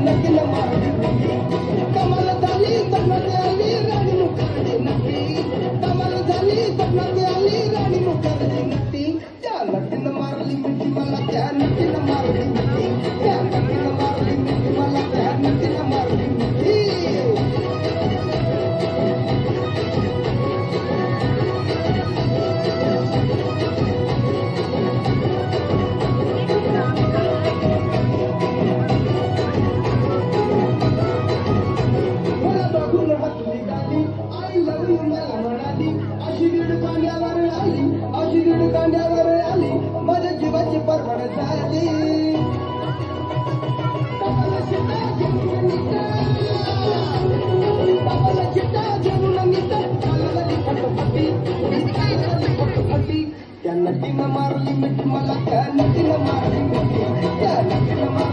नदीला मारली मिठी कमाल झाली सपनात आली राणी मुखर्जी नटी कमाल झाली सपनात आली राणी मुखर्जी नटी त्या नदीला मारली मिठी मला त्या नदीला मारली मिठी त्या नदीला मारली मिठी मला त्या नदीला मारली मिठी कांद्यावर आली माझ्या जीवाची परवड झाली बाबाला शिटा घेऊन निघा फटफटी त्या नदीनं मारली मिठी मला त्या नदीनं मारली मिठी त्या नदीनं मारली